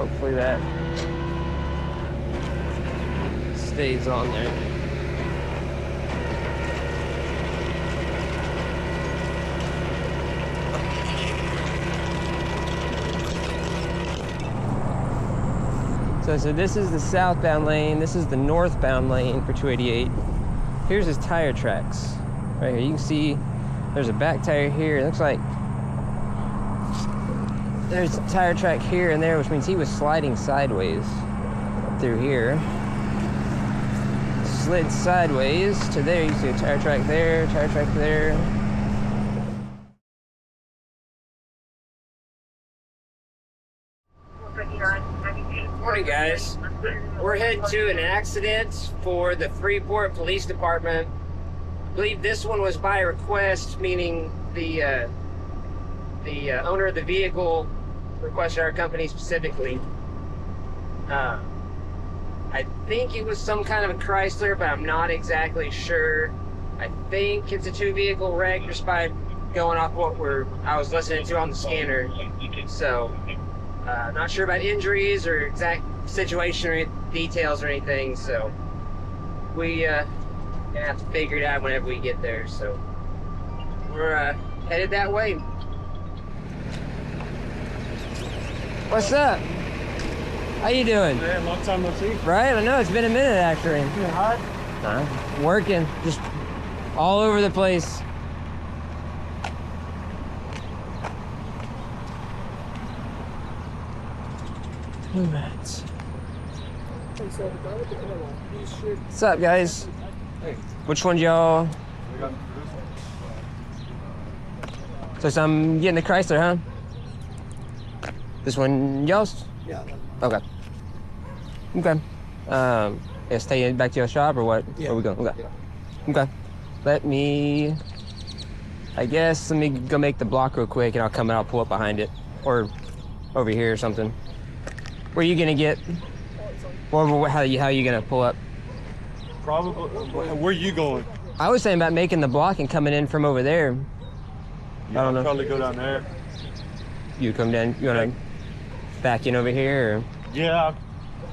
Hopefully that stays on there. So this is the southbound lane, this is the northbound lane for 288. Here's his tire tracks. Right here, you can see there's a back tire here. It looks like there's a tire track here and there, which means he was sliding sideways through here. Slid sideways to there. You see a tire track there, tire track there. Morning, guys. We're heading to an accident for the Freeport Police Department. I believe this one was by request, meaning the owner of the vehicle requested our company specifically. I think it was some kind of a Chrysler, but I'm not exactly sure. I think it's a two-vehicle wreck just by going off what I was listening to on the scanner. So, not sure about injuries or exact situation or details or anything. So, we gonna have to figure it out whenever we get there. So, we're headed that way. What's up? How you doing? Yeah, long time no see. Right? I know, it's been a minute actually. You hot? Working, just all over the place. What's up, guys? Hey. Which one y'all? So I'm getting the Chrysler, huh? This one y'all's? Yeah. Okay. Okay. Yeah, stay back to your shop or what? Yeah. Where we go? Okay. Yeah. Okay. Let me go make the block real quick and I'll come and I'll pull up behind it. Or over here or something. Where are you gonna get? Or how are you gonna pull up? Probably. Where are you going? I was saying about making the block and coming in from over there. Yeah, I don't know. I'll probably go down there. You come down, you wanna back in over here or? Yeah, I'll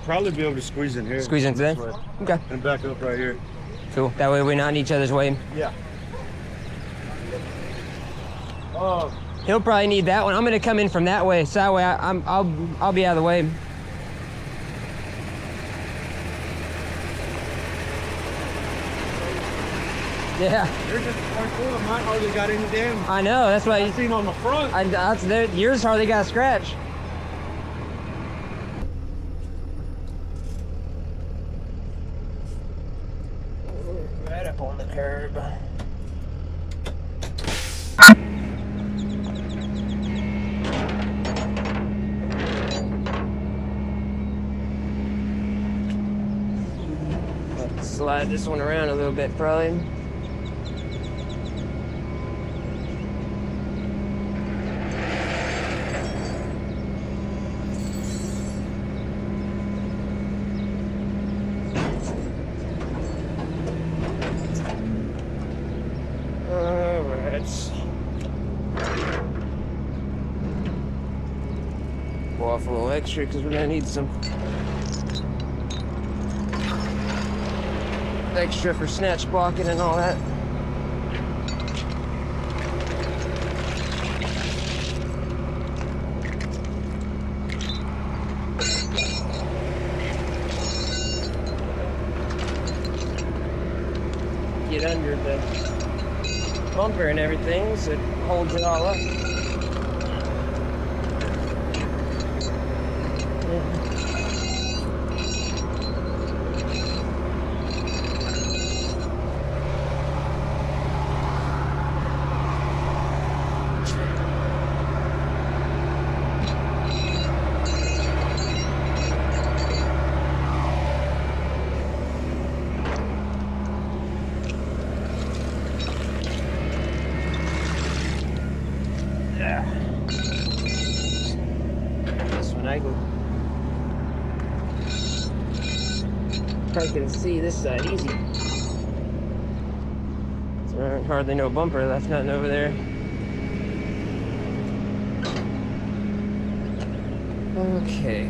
probably be able to squeeze in here. Squeeze into there? This way. Okay. And back up right here. Cool. That way we're not in each other's way. Yeah. He'll probably need that one. I'm gonna come in from that way, so that way I'll be out of the way. Yeah. You're just quite cool. Mine hardly got any damage. I know. That's why I seen on the front. yours hardly got a scratch. Right up on the curb. Slide this one around a little bit, probably. Pull off a little extra because we're gonna need some extra for snatch blocking and all that. Get under the bumper and everything so it holds it all up. I can see this side easy. So hardly no bumper left, nothing over there. Okay.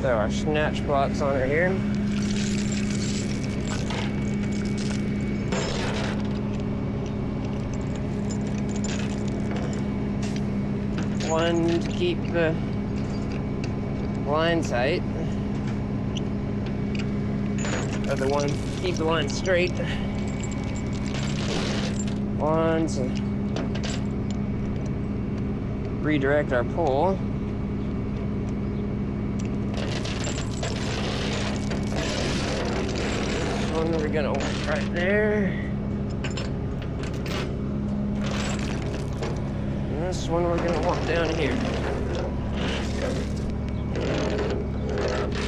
Throw our snatch blocks on her here. One to keep the line tight. Other one to keep the line straight. One to redirect our pull. This one we're gonna work right there. And this one we're gonna want down here.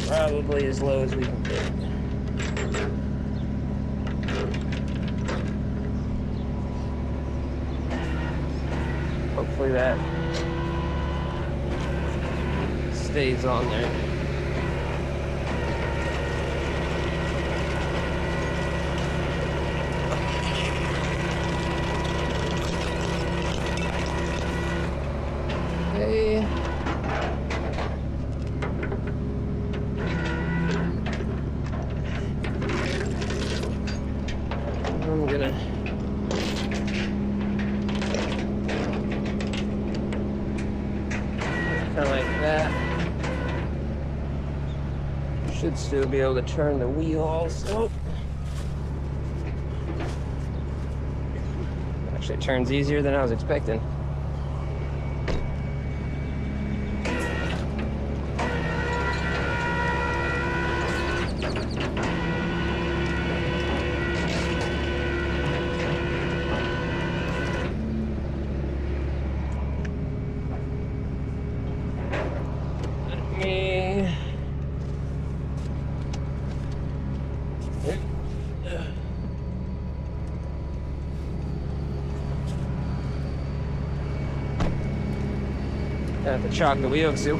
Probably as low as we can get. Hopefully that stays on there. Okay. I'm gonna kind of like that. Should still be able to turn the wheel also. Actually, it turns easier than I was expecting. I have to chock the wheel because it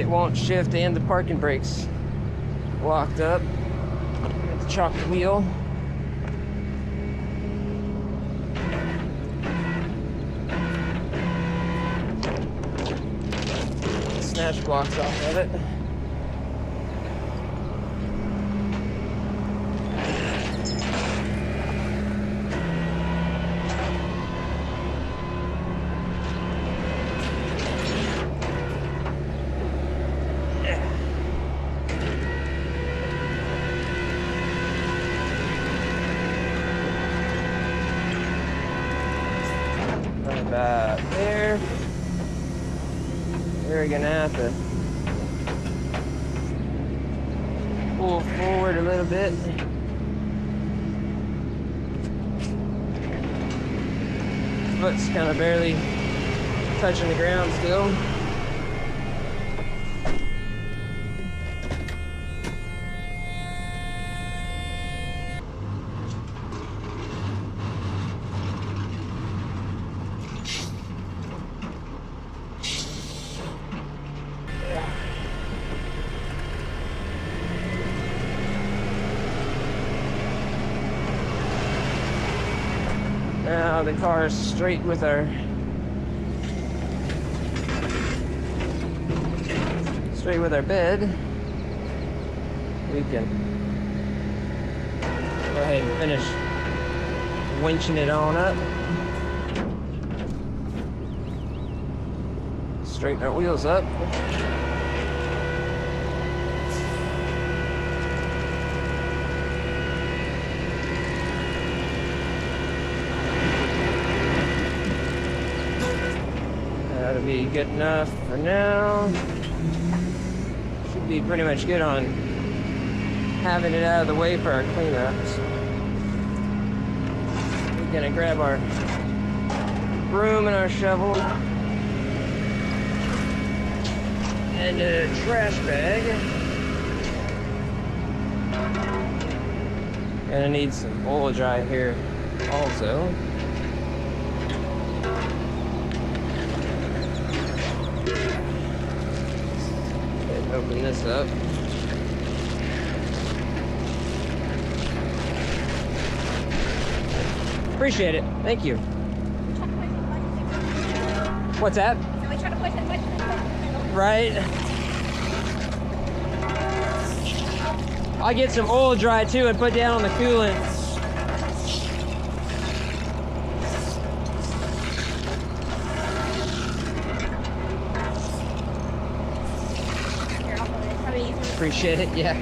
won't shift and the parking brakes locked up. I have to chock the wheel. Snatch blocks off of it. About there. We're gonna have to pull forward a little bit. Foot's kind of barely touching the ground still. Now the car is straight with our bed. We can go ahead and finish winching it on up. Straighten our wheels up. That'll be good enough for now. Should be pretty much good on having it out of the way for our cleanups. We're gonna grab our broom and our shovel and a trash bag. Gonna need some oil dry here also. Open this up. Appreciate it. Thank you. What's that? Right? I'll get some oil dry too and put down on the coolant. Appreciate it, yeah.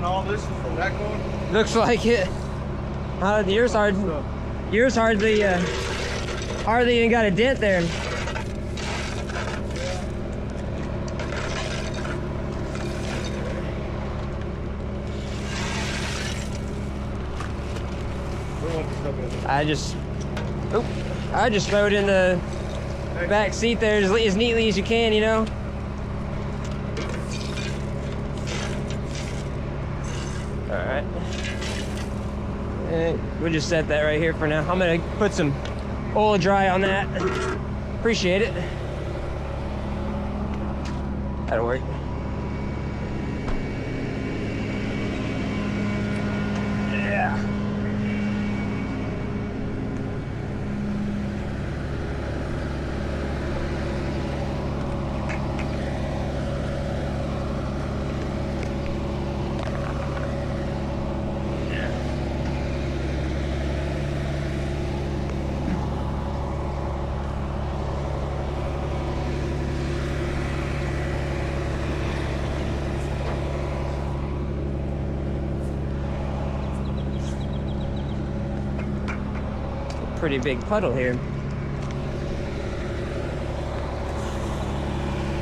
All this is from that going? Looks like it. Yours hardly even got a dent there. I just throw it in the back seat there as neatly as you can, you know. Alright. And we'll just set that right here for now. I'm gonna put some oil dry on that. Appreciate it. That'll work. Yeah. Pretty big puddle here.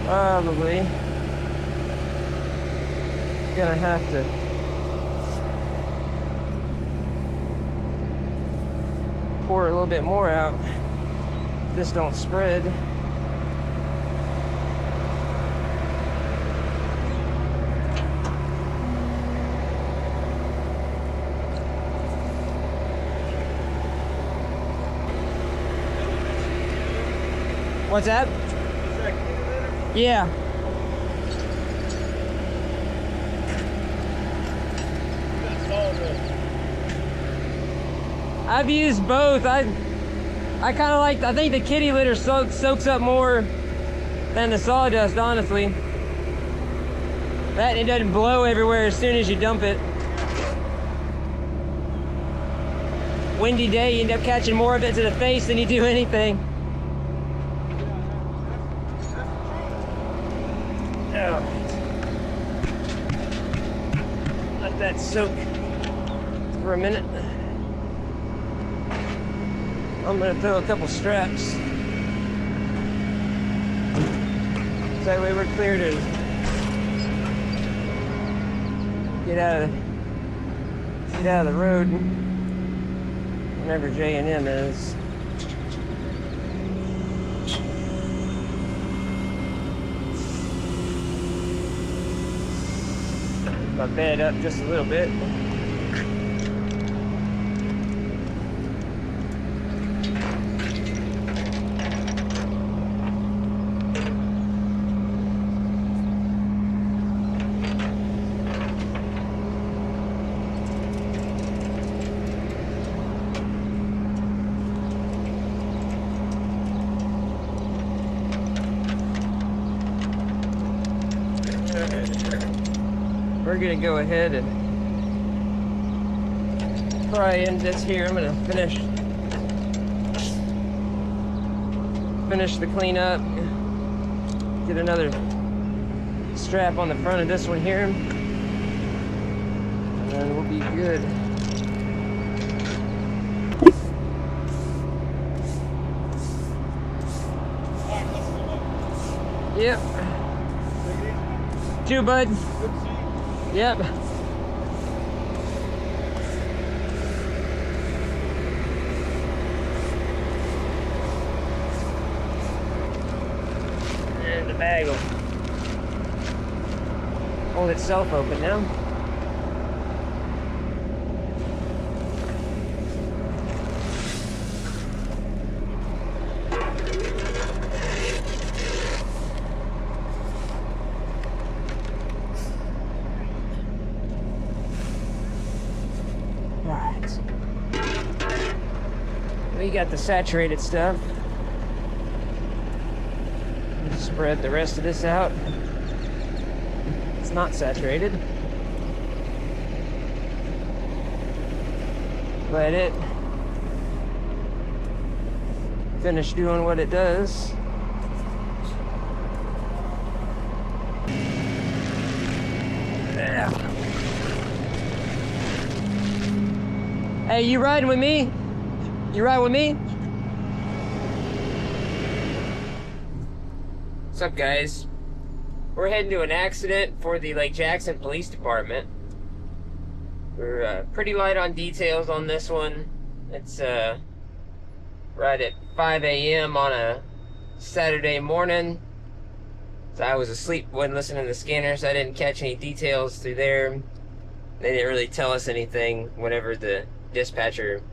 Probably gonna have to pour a little bit more out. This don't spread. What's that? Yeah. I've used both. I kind of like, I think the kitty litter soaks up more than the sawdust, honestly. That, it doesn't blow everywhere as soon as you dump it. Windy day, you end up catching more of it to the face than you do anything. Let that soak for a minute. I'm gonna throw a couple straps. That way we're clear to get out of the road whenever J&M is. My bed up just a little bit. We're gonna go ahead and probably end this here. I'm gonna finish the cleanup. Get another strap on the front of this one here, and then we'll be good. Yep. Two, bud. Yep. bag will hold itself open now. Right. We got the saturated stuff. Spread the rest of this out. It's not saturated. Let it finish doing what it does. Hey, you riding with me? You ride with me? What's up, guys? We're heading to an accident for the Lake Jackson Police Department. We're pretty light on details on this one. It's right at 5 a.m. on a Saturday morning. So I was asleep, wasn't listening to the scanner, so I didn't catch any details through there. They didn't really tell us anything whenever the dispatcher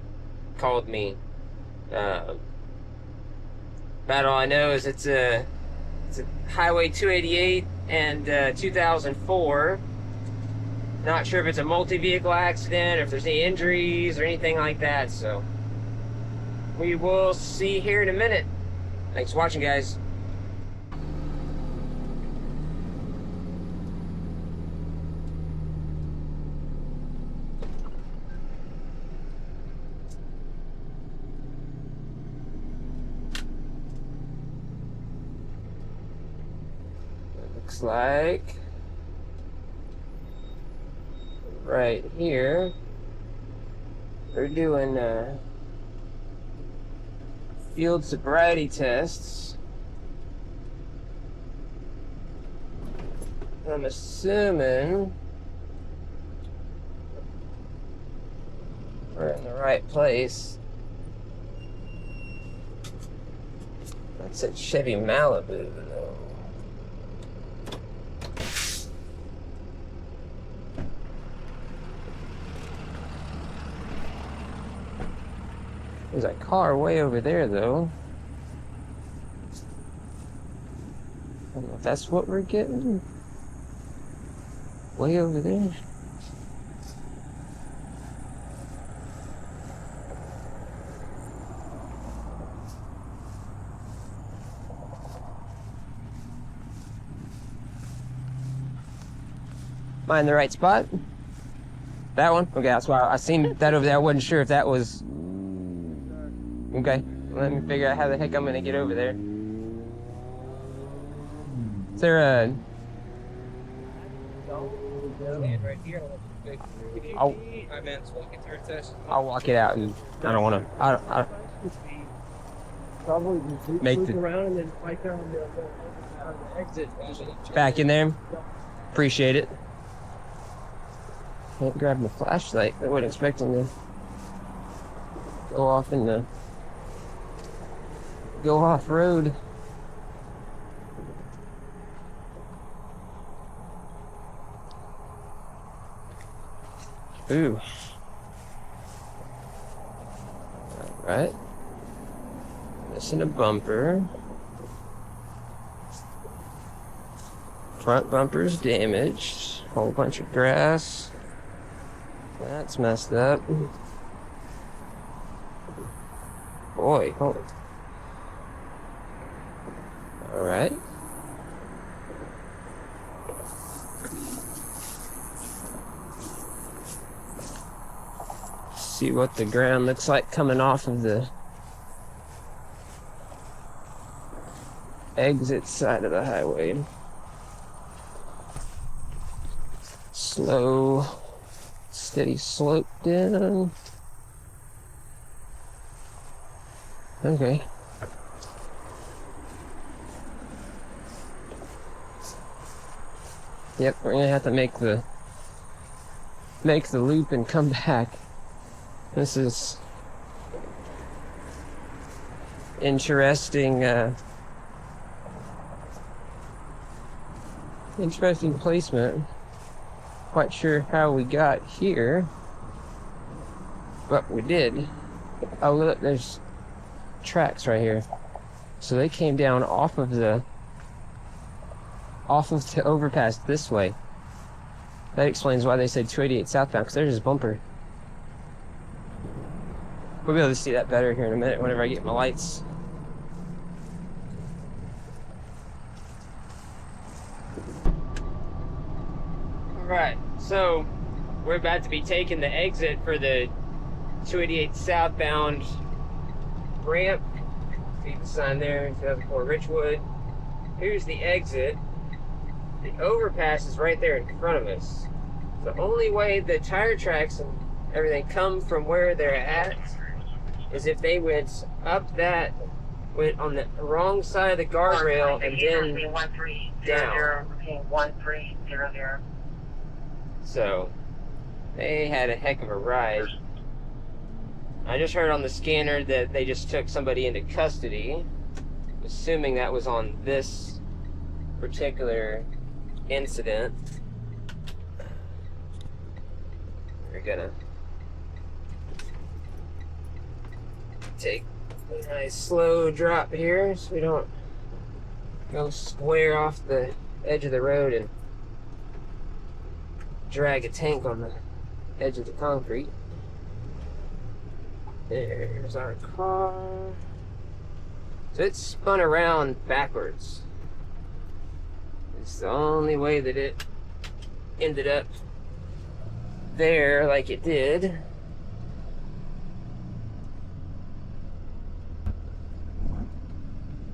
called me. About all I know is it's Highway 288 and 2004. Not sure if it's a multi-vehicle accident or if there's any injuries or anything like that, so we will see here in a minute. Thanks for watching, guys. Looks like right here they're doing field sobriety tests. I'm assuming we're in the right place. That's a Chevy Malibu though. There's a car way over there, though. I don't know if that's what we're getting. Way over there. Am I in the right spot? That one? Okay, that's why I seen that over there. I wasn't sure if that was... Okay, let me figure out how the heck I'm gonna get over there. Is there a... Right here. I'll walk it out, and I don't want to... I Probably make the... around and then right down the exit. Back in there. Appreciate it. Can't grab my flashlight. I wasn't expecting to go off in the... go off-road. Ooh. Alright. Missing a bumper. Front bumper's damaged. Whole bunch of grass. That's messed up. Boy, oh. Alright. See what the ground looks like coming off of the exit side of the highway. Slow, steady slope down. Okay. Yep, we're gonna have to make the loop and come back. This is interesting Interesting placement. Quite sure how we got here, but we did. Oh look, there's tracks right here. So they came down off of the overpass this way. That explains why they said 288 southbound, because there's his bumper. We'll be able to see that better here in a minute whenever I get my lights. Alright, so we're about to be taking the exit for the 288 southbound ramp. See the sign there, 2004 Richwood. Here's the exit. The overpass is right there in front of us. The only way the tire tracks and everything come from where they're at is if they went up that, went on the wrong side of the guardrail and then down. 1300. So they had a heck of a ride. I just heard on the scanner that they just took somebody into custody, assuming that was on this particular incident. We're gonna take a nice slow drop here so we don't go square off the edge of the road and drag a tank on the edge of the concrete. There's our car. So it spun around backwards. It's the only way that it ended up there like it did.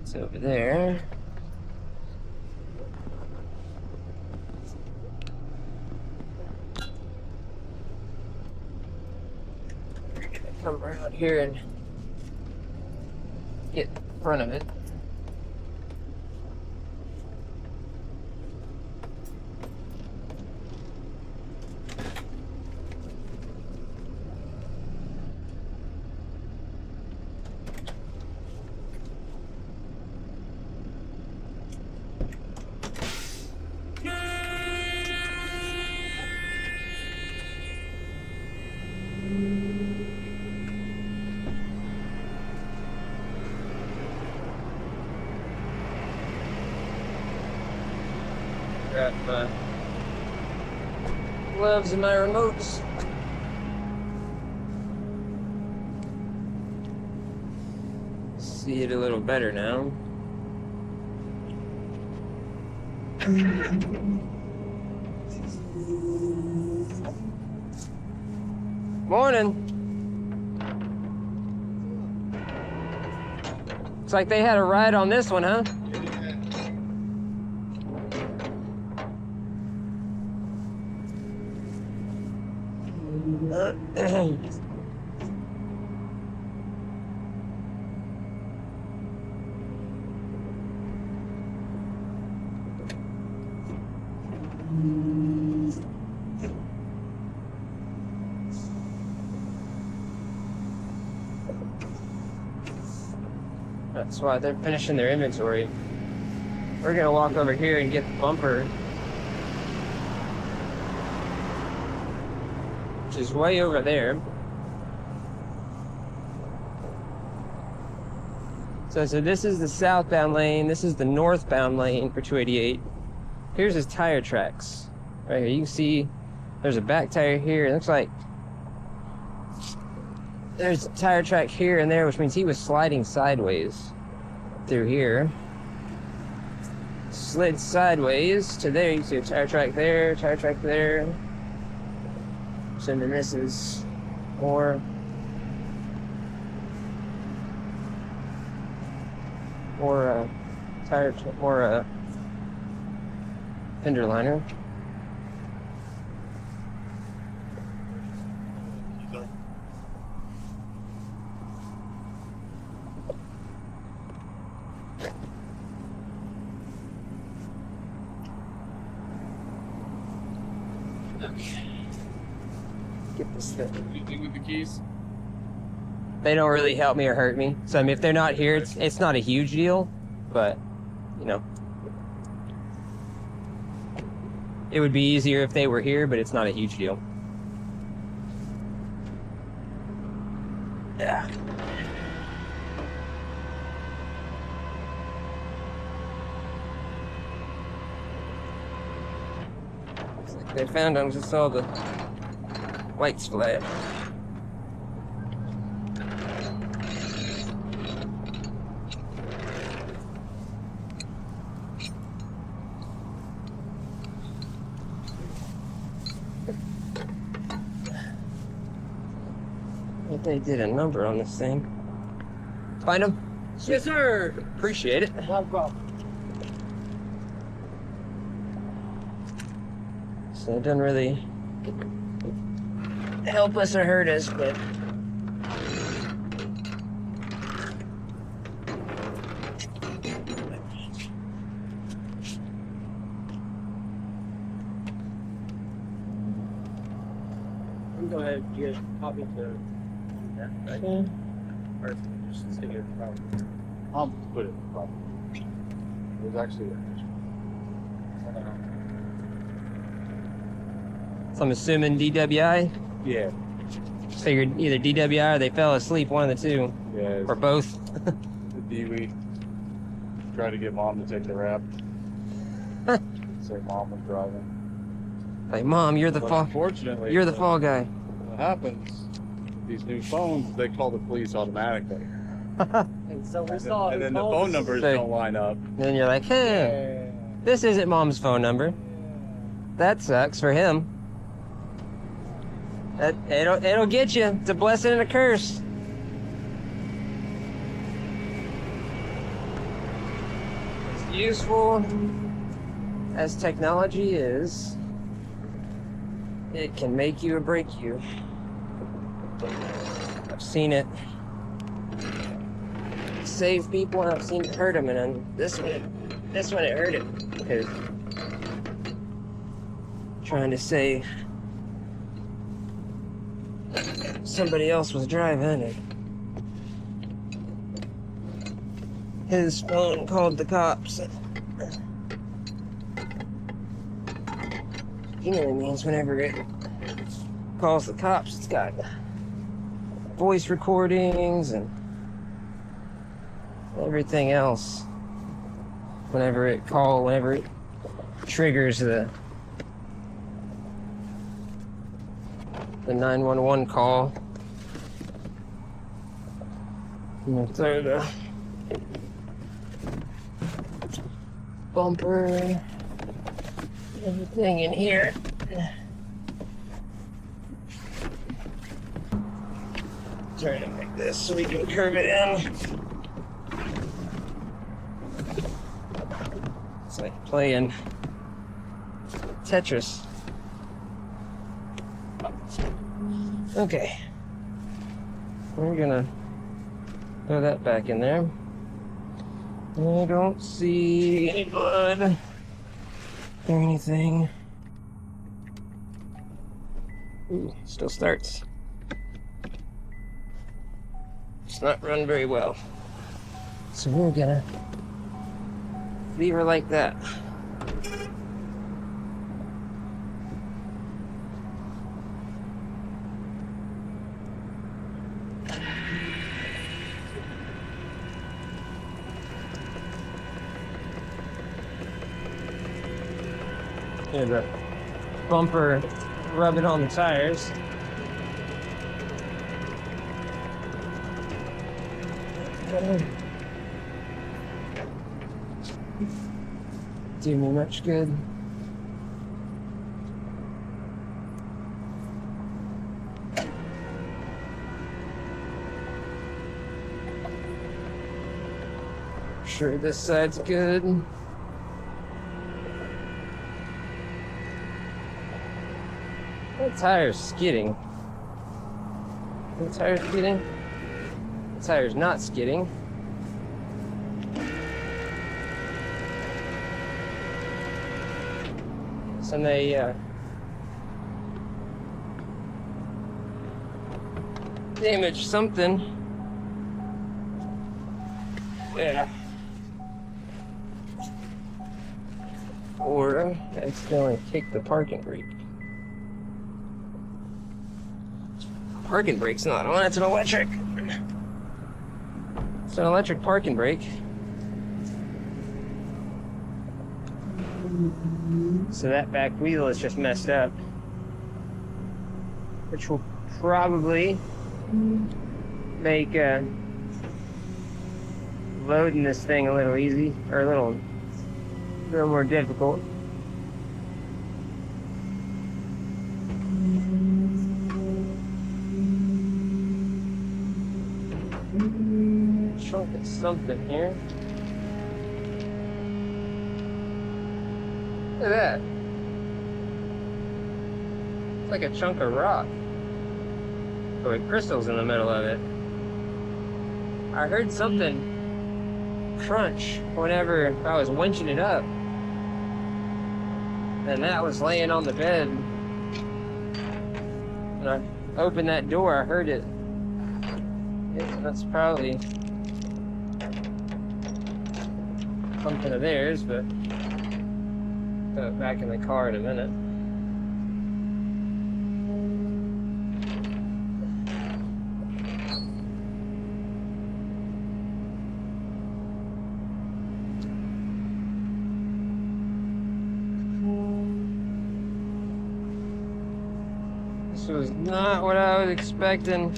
It's over there. Come around here and get in front of it. Got my gloves and my remotes. See it a little better now. Morning. Looks like they had a ride on this one, huh? That's why they're finishing their inventory. We're gonna walk over here and get the bumper, which is way over there. So this is the southbound lane, this is the northbound lane for 288. Here's his tire tracks. Right here, you can see there's a back tire here. It looks like there's a tire track here and there, which means he was sliding sideways through here. Slid sideways to there. You can see a tire track there, tire track there. So then this is more tire, more fender liner. Okay. Get this thing. Anything with the keys? They don't really help me or hurt me. So I mean, if they're not here, it's not a huge deal, but you know. It would be easier if they were here, but it's not a huge deal. Yeah. Looks like they found them, just saw the lights flash. But they did a number on this thing. Find them? Yes, sir. Appreciate it. No problem. So it doesn't really help us or hurt us, but Go ahead and get a copy to that, right? yeah. Or just stick it in the problem. I'll put it in the problem. It was actually So I'm assuming DWI. yeah, Figured either DWI or they fell asleep, one of the two, yeah. or both. The DWI tried to get mom to take the rap. Say mom was driving. Like, Mom, you're the But fall. unfortunately, You're the fall guy. What happens? These new phones, they call the police automatically. And so we saw And who then the called phone us. numbers Say- don't line up. Then you're like, hey, Yeah. this isn't Mom's phone number. That sucks for him. It'll get you. It's a blessing and a curse. As useful as technology is, it can make you or break you. I've seen it save people, and I've seen it hurt them, and then this one it hurt it because trying to say somebody else was driving and his phone called the cops. You know what it means whenever it calls the cops. It's got voice recordings and everything else. Whenever it triggers the 911 call. I'm gonna throw the bumper, everything in here. Turn it like this so we can curve it in. It's like playing Tetris. Okay. We're gonna throw that back in there. I don't see any blood or anything. Ooh, still starts. It's not run very well. So we're gonna leave her like that. Here's the bumper, rub it on the tires. Do me much good. Sure this side's good. That tire's skidding. The tire's skidding. The tire's not skidding. And they damaged something. Yeah. or accidentally kick the parking brake. Parking brake's not on, it's an electric. It's an electric parking brake. So that back wheel is just messed up, which will probably make loading this thing a little easy, or a little more difficult. Chunk of something here. Look at that. It's like a chunk of rock. But with crystals in the middle of it. I heard something crunch whenever I was winching it up. And that was laying on the bed. When I opened that door, I heard it. Yeah, that's probably something of theirs, but put it back in the car in a minute. This was not what I was expecting.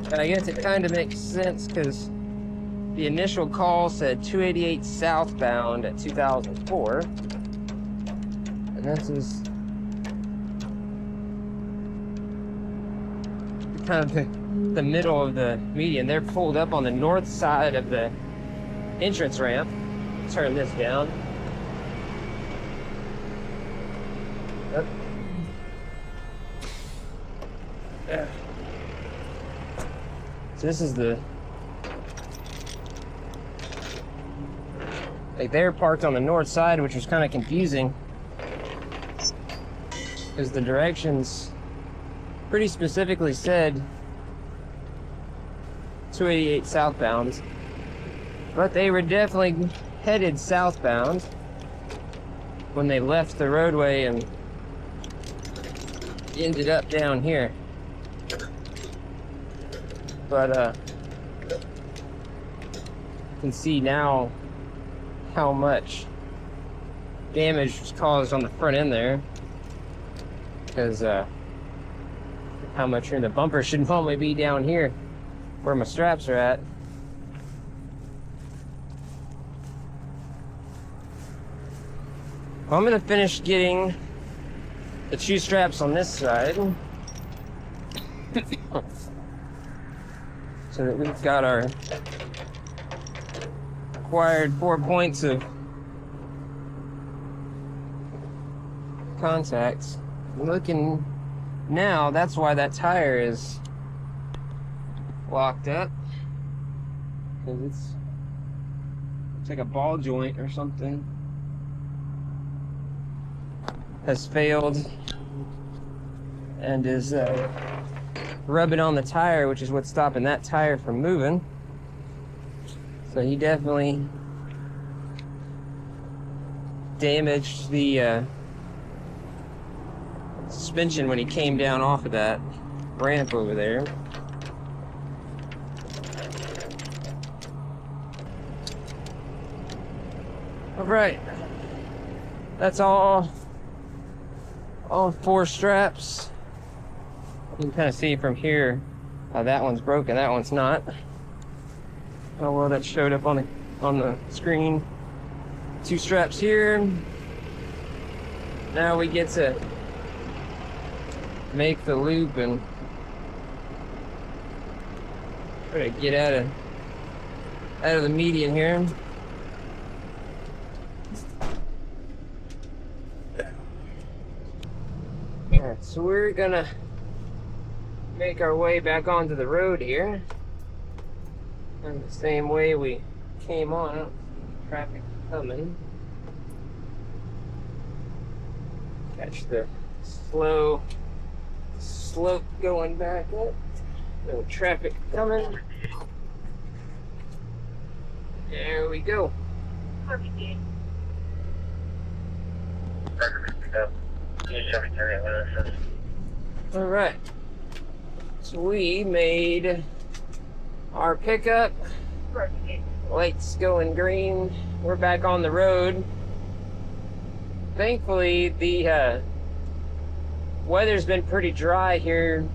But I guess it kind of makes sense because the initial call said 288 southbound at 2004. And this is kind of the middle of the median. They're pulled up on the north side of the entrance ramp. Turn this down. Yep. Yeah. So this is the, like, they're parked on the north side, which was kind of confusing because the directions pretty specifically said 288 southbound, but they were definitely headed southbound when they left the roadway and ended up down here. But you can see now how much damage was caused on the front end there, because how much room the bumper should normally be down here where my straps are at. Well, I'm gonna finish getting the two straps on this side so that we've got our required 4 points of contacts. Looking now, that's why that tire is locked up, because it's like a ball joint or something has failed and is rubbing on the tire, which is what's stopping that tire from moving. So he definitely damaged the suspension when he came down off of that ramp over there. All right, that's all 4 straps. You can kind of see from here how that one's broken, that one's not. Oh well, that showed up on the screen. 2 straps here. Now we get to make the loop and try to get out of the median here. Alright, so we're gonna make our way back onto the road here. And the same way we came on. Traffic coming. Catch the slow slope going back up. No traffic coming. There we go. All right. So we made our pickup. Lights going green. We're back on the road. Thankfully, the weather's been pretty dry here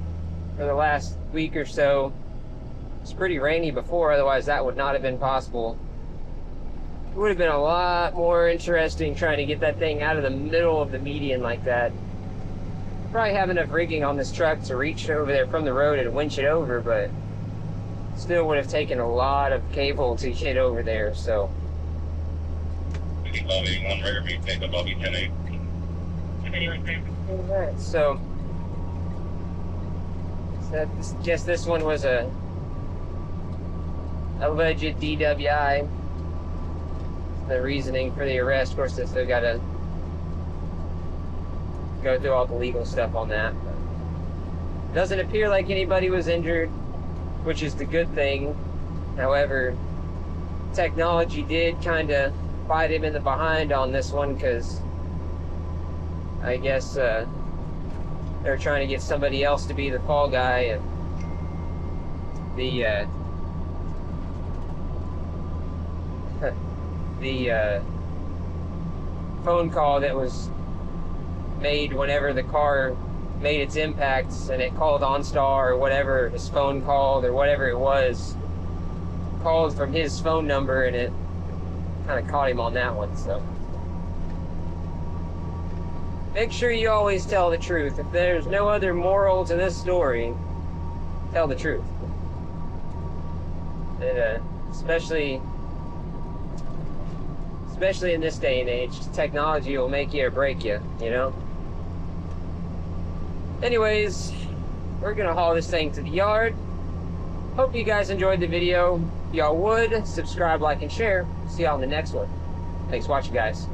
for the last week or so. It's pretty rainy before, otherwise that would not have been possible. It would have been a lot more interesting trying to get that thing out of the middle of the median like that. Probably have enough rigging on this truck to reach over there from the road and winch it over, but still would have taken a lot of cable to get over there, so. Alright, so guess this one was a alleged DWI. The reasoning for the arrest, of course, they still gotta go through all the legal stuff on that. But doesn't appear like anybody was injured, which is the good thing. However, technology did kind of bite him in the behind on this one, because I guess they're trying to get somebody else to be the fall guy, and the phone call that was made whenever the car made its impacts and it called OnStar or whatever, his phone called or whatever it was, called from his phone number, and it kind of caught him on that one. So make sure you always tell the truth. If there's no other moral to this story, tell the truth. And especially in this day and age, technology will make you or break you, you know? Anyways, we're gonna haul this thing to the yard. Hope you guys enjoyed the video. If y'all would, subscribe, like, and share. See y'all in the next one. Thanks for watching, guys.